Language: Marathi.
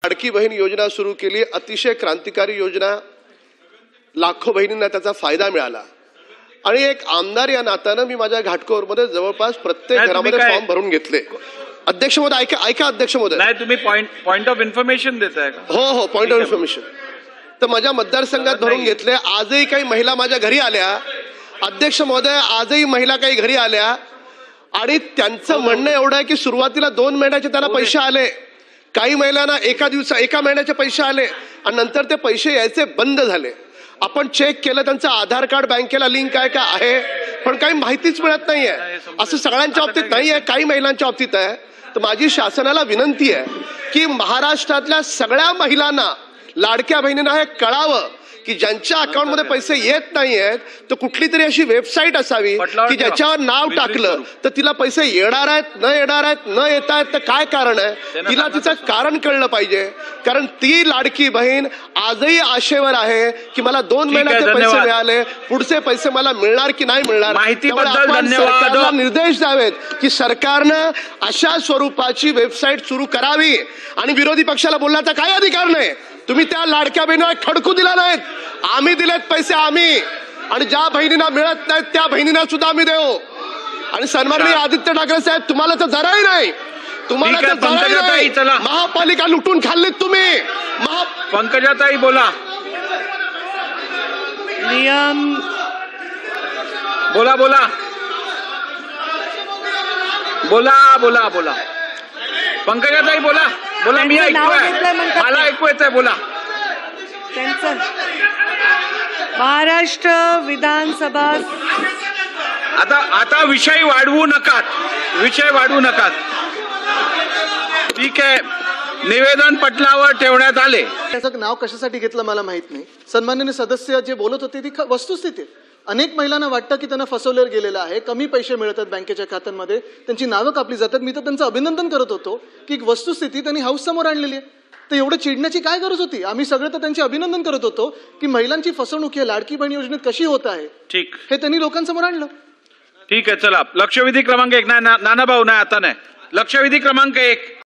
लाडकी बहीण योजना सुरू केली, अतिशय क्रांतिकारी योजना, लाखो बहिणींना त्याचा फायदा मिळाला। आणि एक आमदार या नात्यानं मी माझ्या घाटकोपरमध्ये जवळपास प्रत्येक घरामध्ये फॉर्म भरून घेतले। अध्यक्ष महोदय ऐका अध्यक्ष महोदय, नाही तुम्ही पॉइंट ऑफ इन्फॉर्मेशन देताय का? हो पॉइंट ऑफ इन्फॉर्मेशन। तर माझ्या मतदारसंघात भरून घेतले। आजही काही महिला माझ्या घरी आल्या अध्यक्ष महोदय, आजही महिला काही घरी आल्या आणि त्यांचं म्हणणं एवढं आहे की सुरुवातीला 2 महिन्याचे त्यांना पैसे आले, काही महिलांना एका महिन्याचे पैसे आले आणि नंतर ते पैसे यायचे बंद झाले। आपण चेक केलं, त्यांचं आधार कार्ड बँकेला लिंक आहे का आहे, पण काही माहितीच मिळत नाहीये। असं सगळ्यांच्या बाबतीत नाहीये, काही महिलांच्या बाबतीत आहे। तर माझी शासनाला विनंती आहे की महाराष्ट्रातल्या सगळ्या महिलांना, लाडक्या बहिणींना हे कळावं की ज्यांच्या अकाउंटमध्ये पैसे येत नाहीयेत तर कुठली तरी अशी वेबसाईट असावी की ज्याच्यावर नाव टाकलं तर तिला पैसे येणार आहेत, न येणार आहेत, न येत आहेत, तर काय कारण आहे तिला तिचं कारण कळलं पाहिजे। कारण ती लाडकी बहीण आजही आशेवर आहे की मला 2 महिन्याचे पैसे मिळाले, पुढचे पैसे मला मिळणार की नाही मिळणार। माहितीबद्दल धन्यवाद। निर्देश द्यावेत की सरकारनं अशा स्वरूपाची वेबसाईट सुरू करावी आणि विरोधी पक्षाला बोलण्याचा काही अधिकार नाही। तुम्ही त्या लाडक्या बहिणीला खडकू दिला नाहीत, आम्ही दिलेत पैसे आम्ही, आणि ज्या बहिणींना मिळत नाहीत त्या बहिणींना सुद्धा आम्ही देऊ। आणि सन्माननीय आदित्य ठाकरे साहेब, तुम्हाला तर जराही नाही, तुम्हाला तर जराही नाही, महापालिका लुटून खाल्लीत तुम्ही। पंकजाताई बोला, नियम बोला बोला बोला बोला बोला पंकजाताई बोला बोला, मी ऐकतोय, मला ऐकू येतंय, बोला। त्यांचं महाराष्ट्र विधानसभा आता विषय वाढवू नकात, ठीक आहे। निवेदन पटलावर ठेवण्यात आले। त्याचं नाव कशासाठी घेतलं मला माहित नाही। सन्माननीय सदस्य जे बोलत होते ती वस्तुस्थिती आहे। अनेक महिलांना वाटतं की त्यांना फसवलं गेलेलं आहे, कमी पैसे मिळतात बँकेच्या खात्यांमध्ये, त्यांची नावं कापली जातात। मी तर त्यांचं अभिनंदन करत होतो की एक वस्तुस्थिती त्यांनी हाऊस समोर आणलेली आहे, तर एवढं चिडण्याची काय गरज होती? आम्ही सगळे तर त्यांचे अभिनंदन करत होतो की महिलांची फसवणूक ही लाडकी बहीण योजनेत कशी होत आहे, ठीक, हे त्यांनी लोकांसमोर आणलं। ठीक आहे, चला लक्षवेधी क्रमांक 1 नाही, नाना भाऊ नाही, आता नाही, लक्षवेधी क्रमांक 1